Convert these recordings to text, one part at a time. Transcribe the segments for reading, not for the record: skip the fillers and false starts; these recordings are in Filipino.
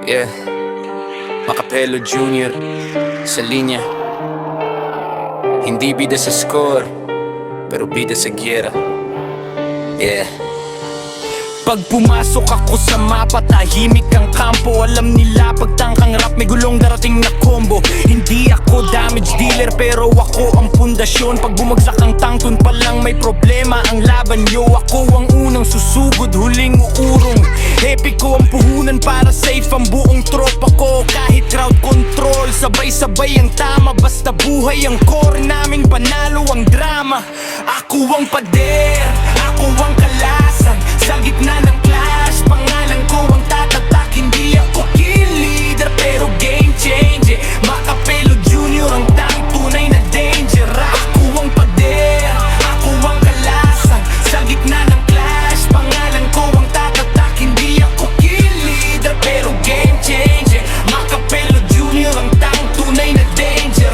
Yeah, Macapelo Jr. sa linya. Hindi bida sa score, pero bida sa gyera. Yeah. Pag pumasok ako sa mapa, tahimik ang kampo. Alam nila pagtangkang rap, may gulong darating na combo. Hindi ako damage dealer, pero ako ang pundasyon. Pag bumagsak ang tangtun pa lang, may problema ang laban nyo. Ako ang unang susugod, huling uurong. Epic ko ang puhunan para safe ang buong tropa ko. Kahit crowd control, sabay-sabay ang tama. Basta buhay ang core namin, panalo ang drama. Ako ang pader, ako ang kalasan. Sa gitna ng clash, pangalan ko ang tatatak. Hindi ako kill leader, pero game changer. Macapelo Jr. ang tang tunay na danger. Ako ang pader, ako ang kalasan. Sa gitna ng clash, pangalan ko ang tatatak. Hindi ako kill leader, pero game changer. Macapelo Jr. ang tang tunay na danger.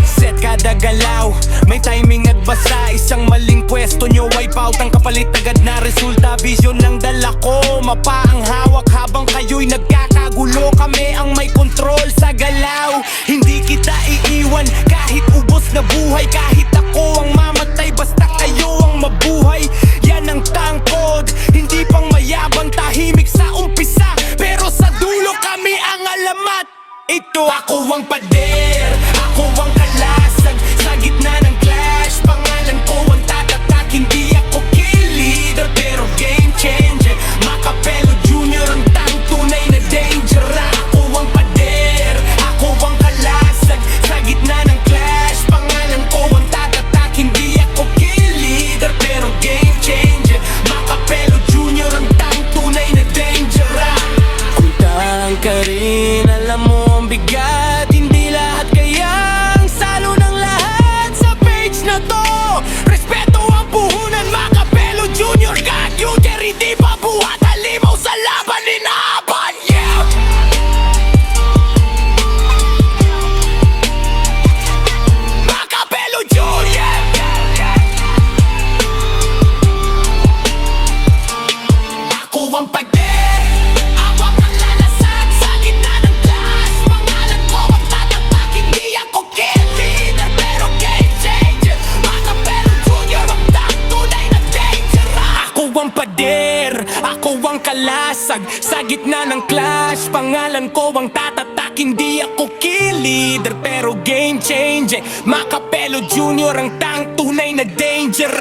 Set kada galaw, may timing at basa. Isang maling pwesto nyo, wipe out ang kapalit agad na resulta. Vision lang dala ko, mapa ang hawak habang kayo'y nagkakagulo. Kami ang may control sa galaw, hindi kita iiwan kahit ubos na buhay. Kahit ako ang mamatay, basta kayo ang mabuhay. Yan ang tangkod, hindi pang mayabang. Tahimik sa umpisa, pero sa dulo kami ang alamat. Ito ako ang pader, ako ang kalasag. Sa gitna ng clash, pangalan ko ang tatatak. Hindi ako kill leader, pero game changer. Macapelo Jr. ang tang tunay na danger. Ako ang pader, ako ang kalasag. Sa gitna ng clash, pangalan ko ang tatatak. Hindi ako kill leader, pero game changer. Macapelo Jr. ang tang tunay na danger. Kuntang ka rin, alam mo ang bigat. Hindi lahat kayang salo ng lahat sa page na to. Respeto ang puhunan, Macapelo Jr. God Uter, hindi pa buhat halimaw sa laban inahaban. Yeah! Macapelo Jr. Ako ang pader, ako ang lalasag. Sa gitna ng clash, pangalan ko ang tatatak. Hindi ako kill leader, pero game changer. Macapelo Jr. ang tang tunay na danger. Ako ang pader, ako ang kalasag. Sa gitna ng clash, pangalan ko ang tatatak. Hindi ako kill leader, pero game changer. Macapelo Jr. ang tang tunay na danger.